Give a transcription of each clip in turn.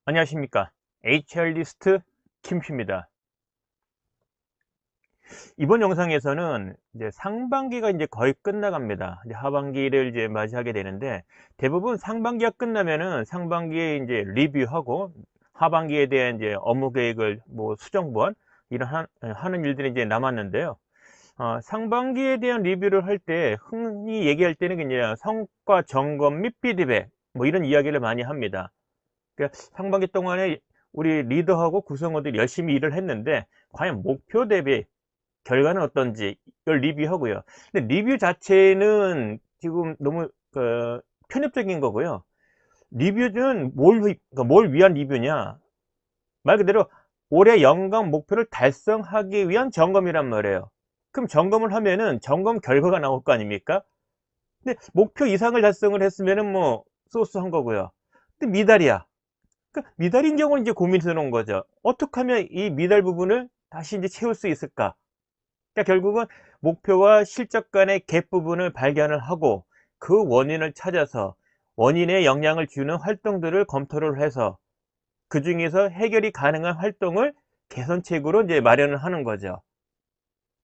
안녕하십니까. HR리스트 김씨입니다. 이번 영상에서는 이제 상반기가 이제 거의 끝나갑니다. 이제 하반기를 이제 맞이하게 되는데, 대부분 상반기가 끝나면은 상반기에 이제 리뷰하고 하반기에 대한 이제 업무 계획을 뭐 수정본 이런 하는 일들이 이제 남았는데요. 상반기에 대한 리뷰를 할 때 흔히 얘기할 때는 그냥 성과 점검 및 피드백 뭐 이런 이야기를 많이 합니다. 그러니까 상반기 동안에 우리 리더하고 구성원들이 열심히 일을 했는데 과연 목표 대비 결과는 어떤지 이걸 리뷰하고요. 근데 리뷰 자체는 지금 너무 편협적인 거고요. 리뷰는 그러니까 뭘 위한 리뷰냐? 말 그대로 올해 연간 목표를 달성하기 위한 점검이란 말이에요. 그럼 점검을 하면은 점검 결과가 나올 거 아닙니까? 근데 목표 이상을 달성을 했으면은 뭐 소소한 거고요. 근데 미달이야. 그러니까 미달인 경우는 이제 고민스러운 거죠. 어떻게 하면 이 미달 부분을 다시 이제 채울 수 있을까? 그러니까 결국은 목표와 실적 간의 갭 부분을 발견을 하고 그 원인을 찾아서 원인에 영향을 주는 활동들을 검토를 해서 그 중에서 해결이 가능한 활동을 개선책으로 이제 마련을 하는 거죠.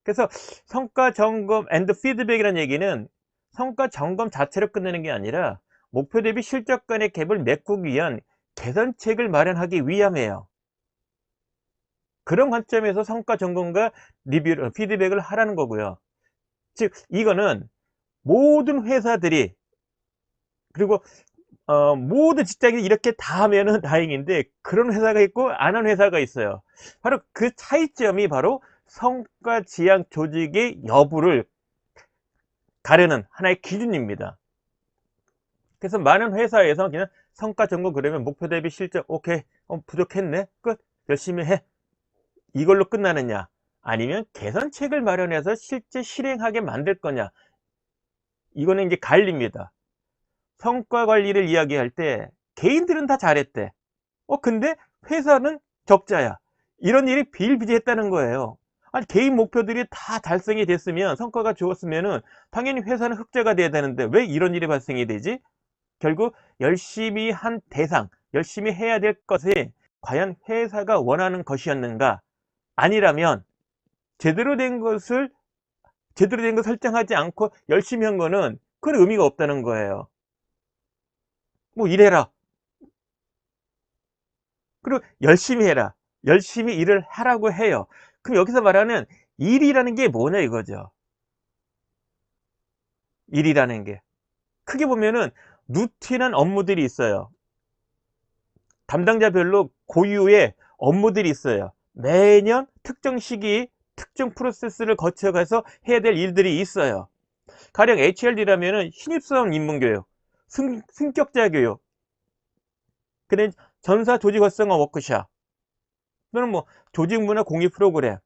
그래서 성과 점검 앤드 피드백이라는 얘기는 성과 점검 자체로 끝내는 게 아니라 목표 대비 실적 간의 갭을 메꾸기 위한 개선책을 마련하기 위함이에요. 그런 관점에서 성과 점검과 리뷰를 피드백을 하라는 거고요. 즉 이거는 모든 회사들이 그리고 모든 직장인이 이렇게 다 하면은 다행인데 그런 회사가 있고 안 하는 회사가 있어요. 바로 그 차이점이 바로 성과 지향 조직의 여부를 가르는 하나의 기준입니다. 그래서 많은 회사에서 그냥 성과 점검 그러면 목표 대비 실적 오케이 부족했네 끝 열심히 해 이걸로 끝나느냐 아니면 개선책을 마련해서 실제 실행하게 만들 거냐 이거는 이제 갈립니다. 성과 관리를 이야기할 때 개인들은 다 잘했대. 근데 회사는 적자야. 이런 일이 비일비재했다는 거예요. 아니 개인 목표들이 다 달성이 됐으면 성과가 좋았으면은 당연히 회사는 흑자가 돼야 되는데 왜 이런 일이 발생이 되지? 결국 열심히 한 대상, 열심히 해야 될 것이 과연 회사가 원하는 것이었는가? 아니라면 제대로 된 것을 제대로 된 거 설정하지 않고 열심히 한 거는 그런 의미가 없다는 거예요. 뭐 이래라. 그리고 열심히 해라. 열심히 일을 하라고 해요. 그럼 여기서 말하는 일이라는 게 뭐냐 이거죠. 일이라는 게. 크게 보면은 루틴한 업무들이 있어요. 담당자별로 고유의 업무들이 있어요. 매년 특정 시기, 특정 프로세스를 거쳐가서 해야 될 일들이 있어요. 가령 HRD라면은 신입사원 입문교육, 승격자 교육, 그다음 전사 조직 활성화 워크샵, 또는 뭐 조직 문화 공유 프로그램,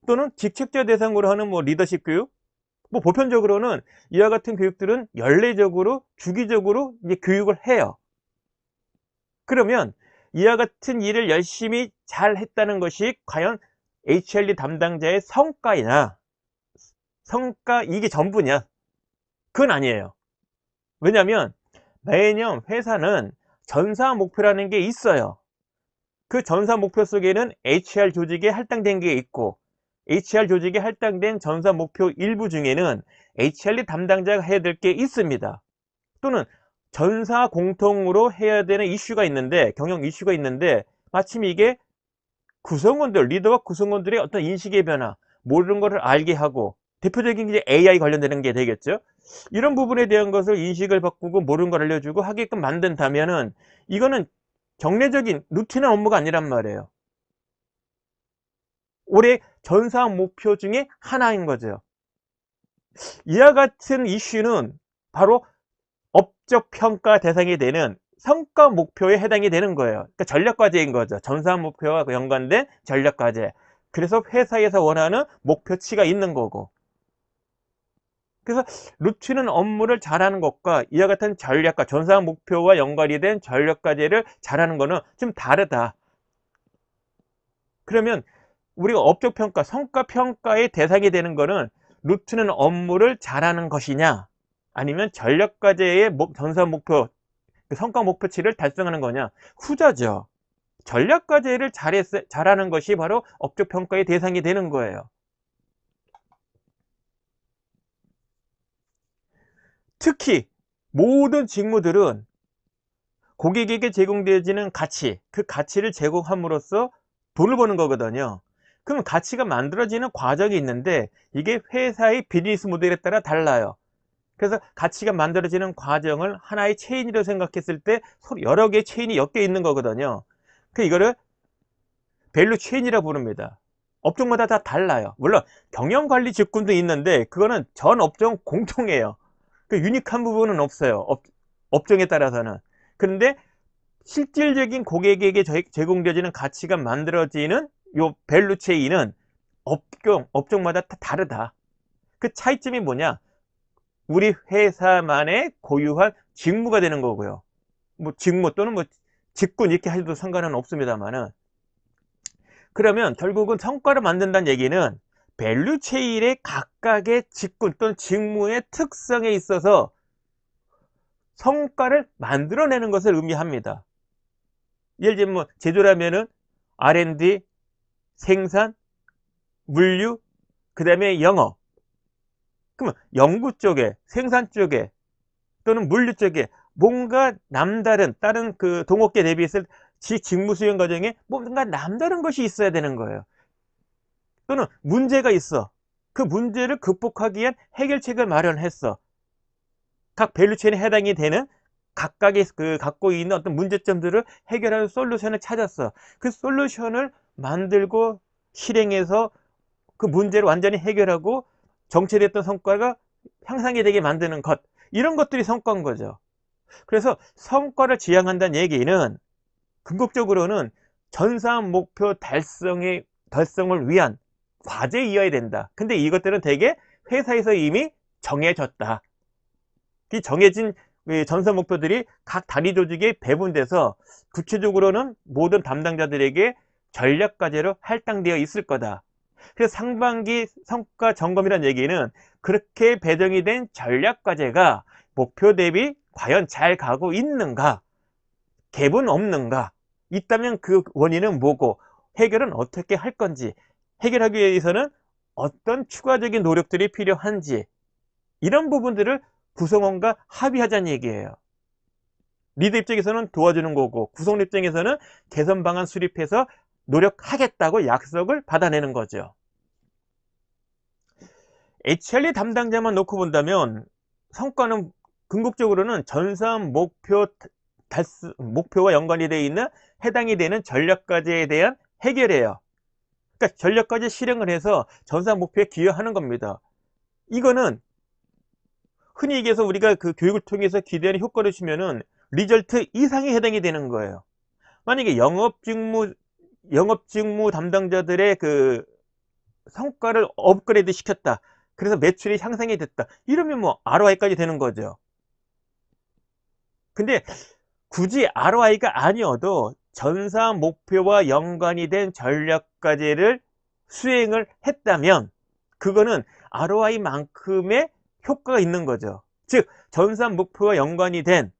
또는 직책자 대상으로 하는 뭐 리더십 교육, 뭐 보편적으로는 이와 같은 교육들은 연례적으로 주기적으로 이제 교육을 해요. 그러면 이와 같은 일을 열심히 잘 했다는 것이 과연 HRD 담당자의 성과이냐, 성과 이게 전부냐? 그건 아니에요. 왜냐하면 매년 회사는 전사 목표라는 게 있어요. 그 전사 목표 속에는 HR 조직에 할당된 게 있고 HR 조직에 할당된 전사 목표 일부 중에는 HRD 담당자가 해야 될 게 있습니다. 또는 전사 공통으로 해야 되는 이슈가 있는데 경영 이슈가 있는데 마침 이게 구성원들 리더와 구성원들의 어떤 인식의 변화 모르는 것을 알게 하고 대표적인 게 AI 관련되는 게 되겠죠. 이런 부분에 대한 것을 인식을 바꾸고 모르는 걸 알려주고 하게끔 만든다면은 이거는 정례적인 루틴한 업무가 아니란 말이에요. 올해 전사 목표 중에 하나인 거죠. 이와 같은 이슈는 바로 업적 평가 대상이 되는 성과 목표에 해당이 되는 거예요. 그러니까 전략 과제인 거죠. 전사 목표와 연관된 전략 과제. 그래서 회사에서 원하는 목표치가 있는 거고. 그래서 루틴은 업무를 잘하는 것과 이와 같은 전략과 전사 목표와 연관이 된 전략 과제를 잘하는 거는 좀 다르다. 그러면 우리가 업적 평가, 성과 평가의 대상이 되는 거는 루트는 업무를 잘하는 것이냐, 아니면 전략 과제의 전사 목표, 그 성과 목표치를 달성하는 거냐? 후자죠. 전략과제를 잘하는 것이 바로 업적평가의 대상이 되는 거예요. 특히 모든 직무들은 고객에게 제공되어지는 가치, 그 가치를 제공함으로써 돈을 버는 거거든요. 그럼 가치가 만들어지는 과정이 있는데 이게 회사의 비즈니스 모델에 따라 달라요. 그래서 가치가 만들어지는 과정을 하나의 체인이라고 생각했을 때 서로 여러 개의 체인이 엮여 있는 거거든요. 그 이거를 밸류 체인이라고 부릅니다. 업종마다 다 달라요. 물론 경영관리 직군도 있는데 그거는 전 업종 공통이에요. 그 유니크한 부분은 없어요. 업종에 따라서는. 그런데 실질적인 고객에게 제공되어지는 가치가 만들어지는 요 밸류 체인은 업종마다 다 다르다. 그 차이점이 뭐냐? 우리 회사만의 고유한 직무가 되는 거고요. 뭐 직무 또는 뭐 직군 이렇게 하셔도 상관은 없습니다만은, 그러면 결국은 성과를 만든다는 얘기는 밸류 체인의 각각의 직군 또는 직무의 특성에 있어서 성과를 만들어내는 것을 의미합니다. 예를 들면 뭐 제조라면은 R&D, 생산, 물류, 그 다음에 영업. 그러면 연구 쪽에, 생산 쪽에 또는 물류 쪽에 뭔가 남다른 다른 그 동업계 대비해서 직무 수행 과정에 뭔가 남다른 것이 있어야 되는 거예요. 또는 문제가 있어. 그 문제를 극복하기 위한 해결책을 마련했어. 각 밸류체인에 해당이 되는 각각의 그 갖고 있는 어떤 문제점들을 해결하는 솔루션을 찾았어. 그 솔루션을 만들고 실행해서 그 문제를 완전히 해결하고 정체됐던 성과가 향상이 되게 만드는 것. 이런 것들이 성과인 거죠. 그래서 성과를 지향한다는 얘기는 궁극적으로는 전사한 목표 달성을 위한 과제이어야 된다. 근데 이것들은 대개 회사에서 이미 정해졌다. 이 정해진 전사 목표들이 각 단위 조직에 배분돼서 구체적으로는 모든 담당자들에게 전략과제로 할당되어 있을 거다. 그래서 상반기 성과 점검이라는 얘기는 그렇게 배정이 된 전략과제가 목표 대비 과연 잘 가고 있는가, 갭은 없는가, 있다면 그 원인은 뭐고 해결은 어떻게 할 건지, 해결하기 위해서는 어떤 추가적인 노력들이 필요한지, 이런 부분들을 구성원과 합의하자는 얘기예요. 리더 입장에서는 도와주는 거고 구성원 입장에서는 개선 방안 수립해서 노력하겠다고 약속을 받아내는 거죠. HRD 담당자만 놓고 본다면 성과는 궁극적으로는 전사한 목표와 연관이 되어 있는 해당이 되는 전략과제에 대한 해결이에요. 그러니까 전략과제 실행을 해서 전사한 목표에 기여하는 겁니다. 이거는 흔히 얘기해서 우리가 그 교육을 통해서 기대하는 효과를 주면은 리절트 이상에 해당이 되는 거예요. 만약에 영업직무 담당자들의 그 성과를 업그레이드 시켰다. 그래서 매출이 향상이 됐다. 이러면 뭐 ROI까지 되는 거죠. 근데 굳이 ROI가 아니어도 전사 목표와 연관이 된 전략과제를 수행을 했다면 그거는 ROI만큼의 효과가 있는 거죠. 즉 전사 목표와 연관이 된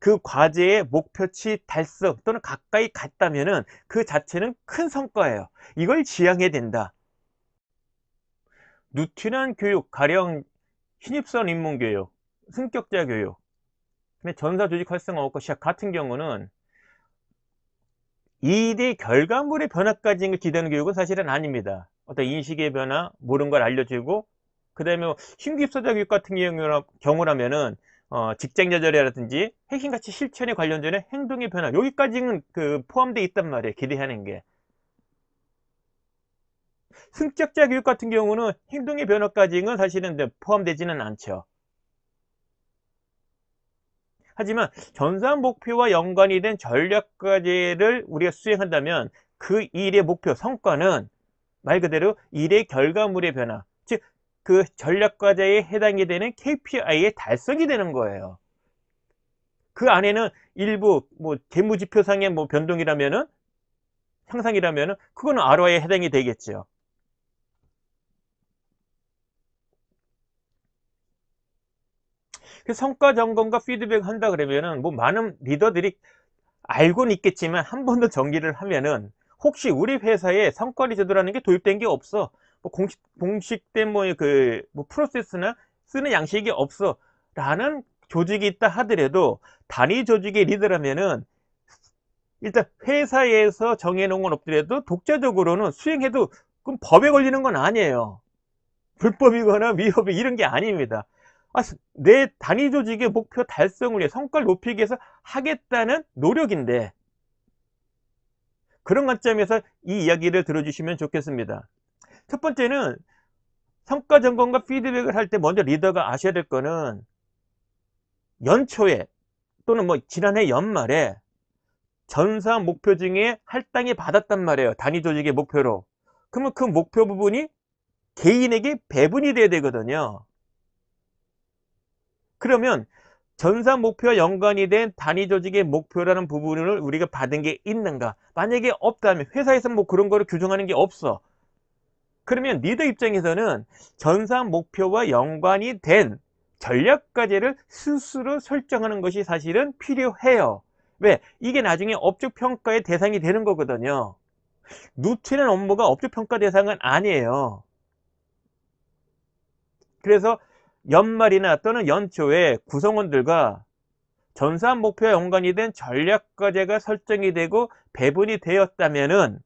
그 과제의 목표치 달성 또는 가까이 갔다면은 그 자체는 큰 성과예요. 이걸 지향해야 된다. 루틴한 교육, 가령 신입사원 입문 교육, 승격자 교육, 근데 전사 조직 활성화 워크숍 같은 경우는 일의 결과물의 변화까지 기대하는 교육은 사실은 아닙니다. 어떤 인식의 변화, 모르는 걸 알려주고, 그 다음에 신규 입사자 교육 같은 경우라면은 직장 여절이라든지 핵심 가치 실천에 관련된 행동의 변화, 여기까지는 그 포함되어 있단 말이에요. 기대하는 게. 승격자 교육 같은 경우는 행동의 변화까지는 사실은 포함되지는 않죠. 하지만 전사 목표와 연관이 된 전략과제를 우리가 수행한다면 그 일의 목표, 성과는 말 그대로 일의 결과물의 변화, 즉 그 전략과제에 해당이 되는 KPI의 달성이 되는 거예요. 그 안에는 일부 뭐 재무지표상의 뭐 변동이라면은 향상이라면은 그거는 ROI에 해당이 되겠죠. 그 성과 점검과 피드백 한다 그러면은 뭐 많은 리더들이 알고는 있겠지만 한 번 더 정리를 하면은, 혹시 우리 회사에 성과리 제도라는 게 도입된 게 없어. 뭐 공식된 뭐 프로세스나 쓰는 양식이 없어. 라는 조직이 있다 하더라도 단위 조직의 리더라면은 일단 회사에서 정해놓은 건 없더라도 독자적으로는 수행해도 그럼 법에 걸리는 건 아니에요. 불법이거나 위협이 이런 게 아닙니다. 내 단위 조직의 목표 달성을 위해 성과를 높이기 위해서 하겠다는 노력인데, 그런 관점에서 이 이야기를 들어주시면 좋겠습니다. 첫 번째는 성과 점검과 피드백을 할 때 먼저 리더가 아셔야 될 거는, 연초에 또는 뭐 지난해 연말에 전사 목표 중에 할당이 받았단 말이에요. 단위 조직의 목표로. 그러면 그 목표 부분이 개인에게 배분이 돼야 되거든요. 그러면 전사 목표와 연관이 된 단위 조직의 목표라는 부분을 우리가 받은 게 있는가? 만약에 없다면, 회사에서 뭐 그런 거를 규정하는 게 없어. 그러면 리더 입장에서는 전사 목표와 연관이 된 전략 과제를 스스로 설정하는 것이 사실은 필요해요. 왜? 이게 나중에 업적 평가의 대상이 되는 거거든요. 누티는 업무가 업적 평가 대상은 아니에요. 그래서 연말이나 또는 연초에 구성원들과 전사 목표와 연관이 된 전략 과제가 설정이 되고 배분이 되었다면은,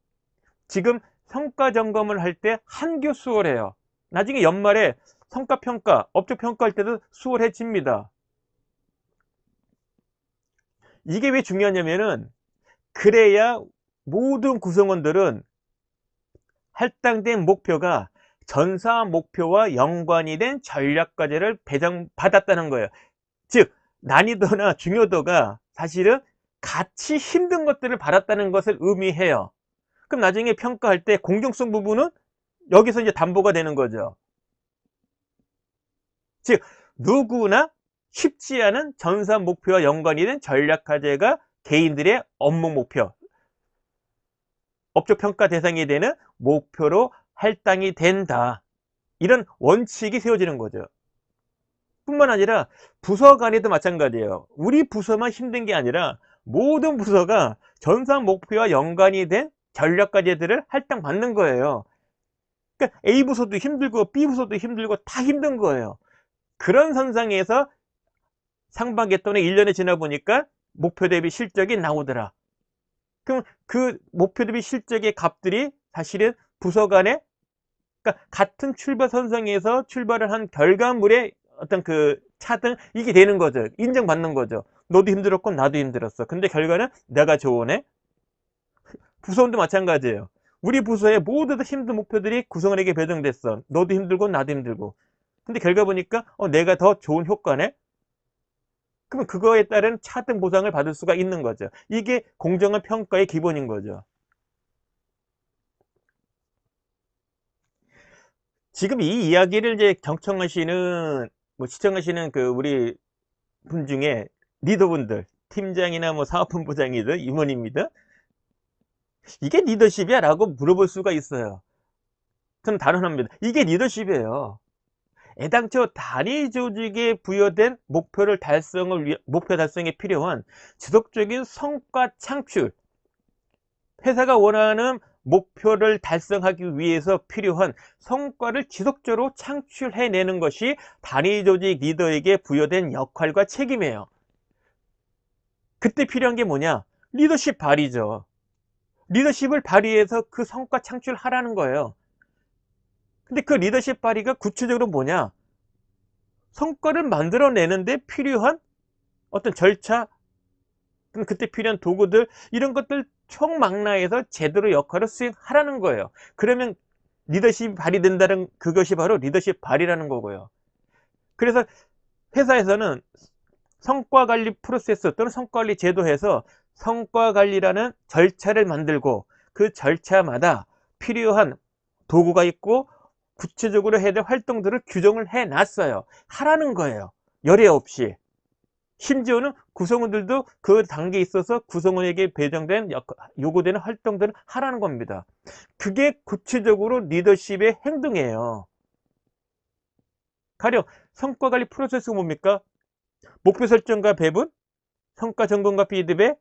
지금 성과 점검을 할 때 한교 수월해요. 나중에 연말에 성과 평가, 업적 평가할 때도 수월해집니다. 이게 왜 중요하냐면은, 그래야 모든 구성원들은 할당된 목표가 전사 목표와 연관이 된 전략 과제를 배정받았다는 거예요. 즉, 난이도나 중요도가 사실은 같이 힘든 것들을 받았다는 것을 의미해요. 그럼 나중에 평가할 때 공정성 부분은 여기서 이제 담보가 되는 거죠. 즉, 누구나 쉽지 않은 전사 목표와 연관이 된 전략 과제가 개인들의 업무 목표, 업적 평가 대상이 되는 목표로 할당이 된다. 이런 원칙이 세워지는 거죠. 뿐만 아니라 부서 간에도 마찬가지예요. 우리 부서만 힘든 게 아니라 모든 부서가 전사 목표와 연관이 된 전략 과제들을 할당받는 거예요. 그러니까 A 부서도 힘들고 B 부서도 힘들고 다 힘든 거예요. 그런 선상에서 상반기 또는 1년이 지나 보니까 목표 대비 실적이 나오더라. 그럼 그 목표 대비 실적의 값들이 사실은 부서 간에, 그러니까 같은 출발 선상에서 출발을 한 결과물의 어떤 그 차등, 이게 되는 거죠. 인정받는 거죠. 너도 힘들었고 나도 힘들었어. 근데 결과는 내가 좋으네. 부서원도 마찬가지예요. 우리 부서의 모두 다 힘든 목표들이 구성원에게 배정됐어. 너도 힘들고 나도 힘들고. 근데 결과 보니까 내가 더 좋은 효과네. 그러면 그거에 따른 차등 보상을 받을 수가 있는 거죠. 이게 공정한 평가의 기본인 거죠. 지금 이 이야기를 이제 경청하시는, 시청하시는 그 우리 분 중에 리더분들, 팀장이나 뭐 사업본부장이든 임원입니다. 이게 리더십이야? 라고 물어볼 수가 있어요. 저는 단언합니다. 이게 리더십이에요. 애당초 단위 조직에 부여된 목표 달성에 필요한 지속적인 성과 창출, 회사가 원하는 목표를 달성하기 위해서 필요한 성과를 지속적으로 창출해내는 것이 단위 조직 리더에게 부여된 역할과 책임이에요. 그때 필요한 게 뭐냐? 리더십 발휘죠. 리더십을 발휘해서 그 성과 창출하라는 거예요. 근데 그 리더십 발휘가 구체적으로 뭐냐? 성과를 만들어내는데 필요한 어떤 절차, 그때 필요한 도구들, 이런 것들 총망라해서 제대로 역할을 수행하라는 거예요. 그러면 리더십이 발휘된다는, 그것이 바로 리더십 발휘라는 거고요. 그래서 회사에서는 성과관리 프로세스 또는 성과관리 제도에서 성과관리라는 절차를 만들고, 그 절차마다 필요한 도구가 있고 구체적으로 해야 될 활동들을 규정을 해놨어요. 하라는 거예요. 열애 없이. 심지어는 구성원들도 그 단계에 있어서 구성원에게 배정된 요구되는 활동들을 하라는 겁니다. 그게 구체적으로 리더십의 행동이에요. 가령 성과관리 프로세스가 뭡니까? 목표 설정과 배분, 성과 점검과 피드백,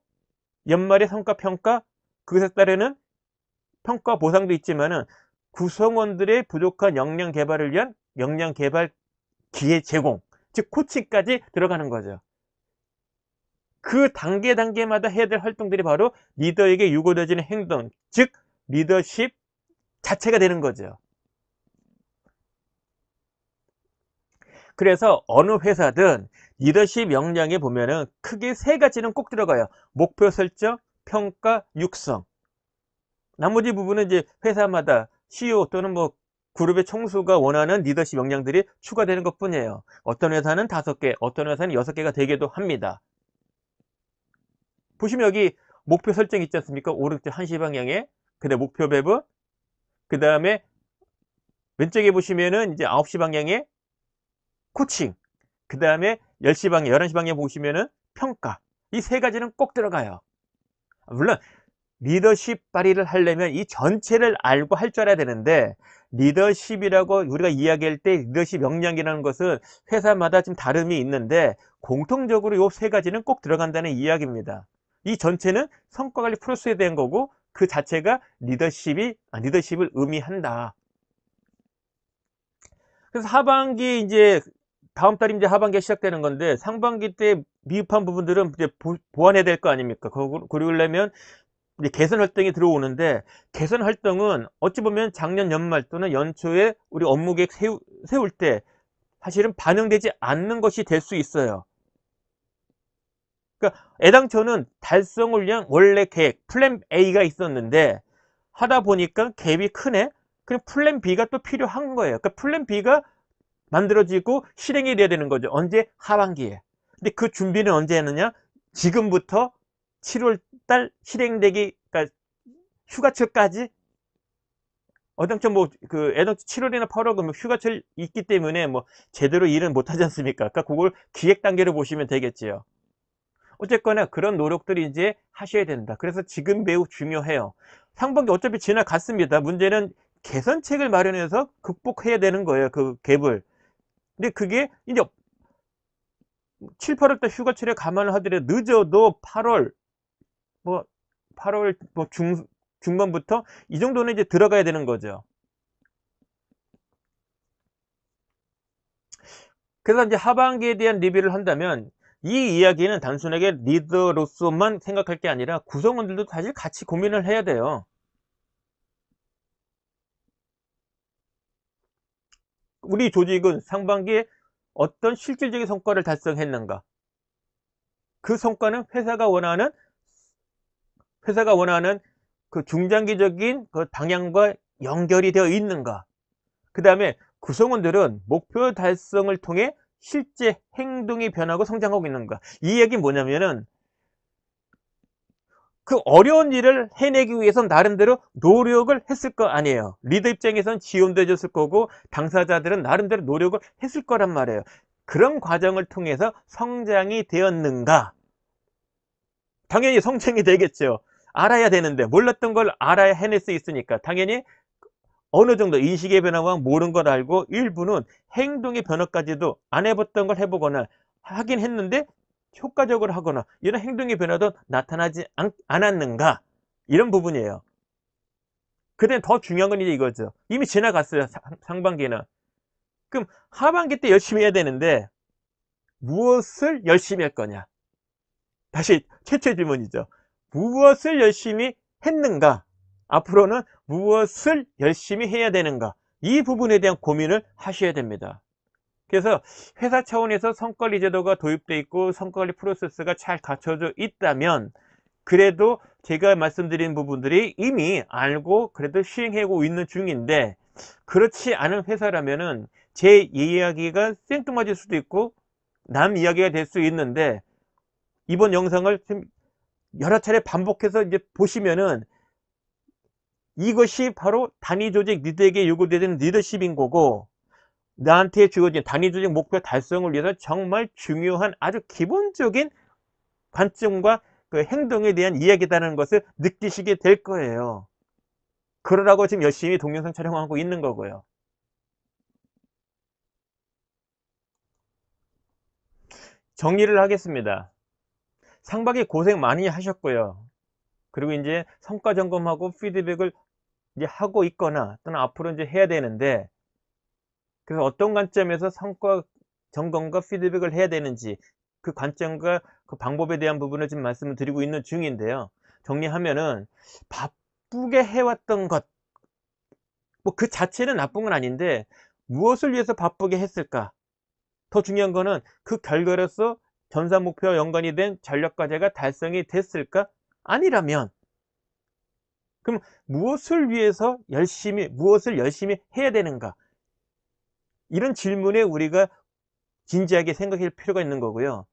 연말의 성과 평가, 그것에 따르는 평가 보상도 있지만은 구성원들의 부족한 역량 개발을 위한 역량 개발 기회 제공, 즉 코칭까지 들어가는 거죠. 그 단계마다 해야 될 활동들이 바로 리더에게 요구되어지는 행동, 즉 리더십 자체가 되는 거죠. 그래서 어느 회사든 리더십 역량에 보면은 크게 세 가지는 꼭 들어가요. 목표 설정, 평가, 육성. 나머지 부분은 이제 회사마다 CEO 또는 뭐 그룹의 총수가 원하는 리더십 역량들이 추가되는 것 뿐이에요. 어떤 회사는 5개, 어떤 회사는 6개가 되기도 합니다. 보시면 여기 목표 설정 있지 않습니까? 오른쪽 한시 방향에. 그 다음에 목표 배분. 그 다음에 왼쪽에 보시면은 이제 9시 방향에 코칭. 그 다음에 10시 방향, 11시 방향 보시면은 평가. 이 세 가지는 꼭 들어가요. 물론 리더십 발휘를 하려면 이 전체를 알고 할 줄 알아야 되는데, 리더십이라고 우리가 이야기할 때 리더십 역량이라는 것은 회사마다 좀 다름이 있는데 공통적으로 이 세 가지는 꼭 들어간다는 이야기입니다. 이 전체는 성과관리 프로세스에 대한 거고 그 자체가 리더십을 의미한다. 그래서 하반기 이제 다음 달이 이제 하반기가 시작되는 건데 상반기 때 미흡한 부분들은 이제 보완해야 될 거 아닙니까? 그러려면 이제 개선 활동이 들어오는데, 개선 활동은 어찌 보면 작년 연말 또는 연초에 우리 업무 계획 세울 때 사실은 반영되지 않는 것이 될 수 있어요. 그러니까 애당초는 달성을 위한 원래 계획 플랜 A가 있었는데 하다 보니까 갭이 크네. 그럼 플랜 B가 또 필요한 거예요. 그러니까 플랜 B가 만들어지고 실행이 돼야 되는 거죠. 언제? 하반기에. 근데 그 준비는 언제 했느냐? 지금부터 7월 달 실행되기, 그러니까 휴가철까지. 어당초 애당초 7월이나 8월 그러면 휴가철 있기 때문에 뭐 제대로 일은 못 하지 않습니까? 그러니까 그걸 기획 단계로 보시면 되겠지요. 어쨌거나 그런 노력들이 이제 하셔야 된다. 그래서 지금 매우 중요해요. 상반기 어차피 지나갔습니다. 문제는 개선책을 마련해서 극복해야 되는 거예요. 그 갭을. 근데 그게 이제 7, 8월 때 휴가철에 감안을 하더라도 늦어도 8월 뭐 8월 뭐 중반부터 이 정도는 이제 들어가야 되는 거죠. 그래서 이제 하반기에 대한 리뷰를 한다면 이 이야기는 단순하게 리더로서만 생각할 게 아니라 구성원들도 사실 같이 고민을 해야 돼요. 우리 조직은 상반기에 어떤 실질적인 성과를 달성했는가? 그 성과는 회사가 원하는 그 중장기적인 그 방향과 연결이 되어 있는가? 그 다음에 구성원들은 목표 달성을 통해 실제 행동이 변하고 성장하고 있는가? 이 얘기는 뭐냐면은 그 어려운 일을 해내기 위해서 나름대로 노력을 했을 거 아니에요. 리더 입장에선 지원도 해줬을 거고 당사자들은 나름대로 노력을 했을 거란 말이에요. 그런 과정을 통해서 성장이 되었는가? 당연히 성장이 되겠죠. 알아야 되는데 몰랐던 걸 알아야 해낼 수 있으니까 당연히 어느 정도 인식의 변화와 모르는 걸 알고 일부는 행동의 변화까지도 안 해봤던 걸 해보거나 하긴 했는데 효과적으로 하거나 이런 행동의 변화도 나타나지 않았는가, 이런 부분이에요. 그다음 더 중요한 건 이제 이거죠. 이미 지나갔어요. 상반기는. 그럼 하반기 때 열심히 해야 되는데 무엇을 열심히 할 거냐? 다시 최초의 질문이죠. 무엇을 열심히 했는가? 앞으로는 무엇을 열심히 해야 되는가? 이 부분에 대한 고민을 하셔야 됩니다. 그래서 회사 차원에서 성과관리 제도가 도입되어 있고 성과관리 프로세스가 잘 갖춰져 있다면 그래도 제가 말씀드린 부분들이 이미 알고 그래도 시행하고 있는 중인데, 그렇지 않은 회사라면은 제 이야기가 생뚱맞을 수도 있고 남 이야기가 될 수 있는데, 이번 영상을 좀 여러 차례 반복해서 이제 보시면은 이것이 바로 단위 조직 리더에게 요구되는 리더십인 거고, 나한테 주어진 단위 조직 목표 달성을 위해서 정말 중요한 아주 기본적인 관점과 그 행동에 대한 이야기다라는 것을 느끼시게 될 거예요. 그러라고 지금 열심히 동영상 촬영하고 있는 거고요. 정리를 하겠습니다. 상반기 고생 많이 하셨고요. 그리고 이제 성과 점검하고 피드백을 이제 하고 있거나 또는 앞으로 이제 해야 되는데, 그래서 어떤 관점에서 성과 점검과 피드백을 해야 되는지 그 관점과 그 방법에 대한 부분을 지금 말씀을 드리고 있는 중인데요. 정리하면은 바쁘게 해왔던 것, 뭐 그 자체는 나쁜 건 아닌데 무엇을 위해서 바쁘게 했을까? 더 중요한 거는 그 결과로서 전사 목표와 연관이 된 전략 과제가 달성이 됐을까? 아니라면 그럼 무엇을 열심히 해야 되는가? 이런 질문에 우리가 진지하게 생각할 필요가 있는 거고요.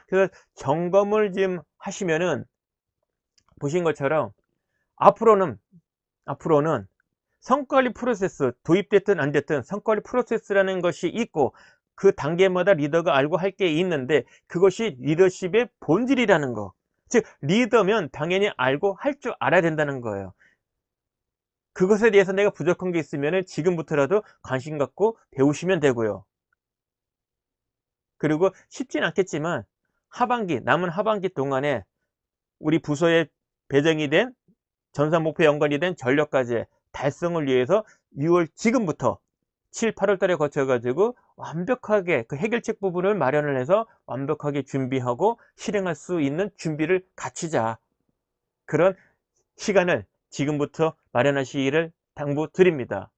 그래서 점검을 지금 하시면은 보신 것처럼 앞으로는 성과관리 프로세스, 도입됐든 안 됐든 성과관리 프로세스라는 것이 있고 그 단계마다 리더가 알고 할 게 있는데 그것이 리더십의 본질이라는 거. 즉 리더면 당연히 알고 할 줄 알아야 된다는 거예요. 그것에 대해서 내가 부족한 게 있으면 지금부터라도 관심 갖고 배우시면 되고요. 그리고 쉽진 않겠지만 남은 하반기 동안에 우리 부서에 배정이 된 전사 목표 연관이 된 전력과제 달성을 위해서 지금부터 7, 8월 달에 거쳐 가지고 완벽하게 그 해결책 부분을 마련을 해서 완벽하게 준비하고 실행할 수 있는 준비를 갖추자. 그런 시간을 지금부터 마련하시기를 당부드립니다.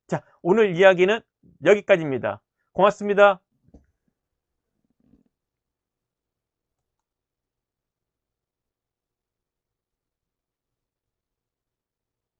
자, 오늘 이야기는 여기까지입니다. 고맙습니다.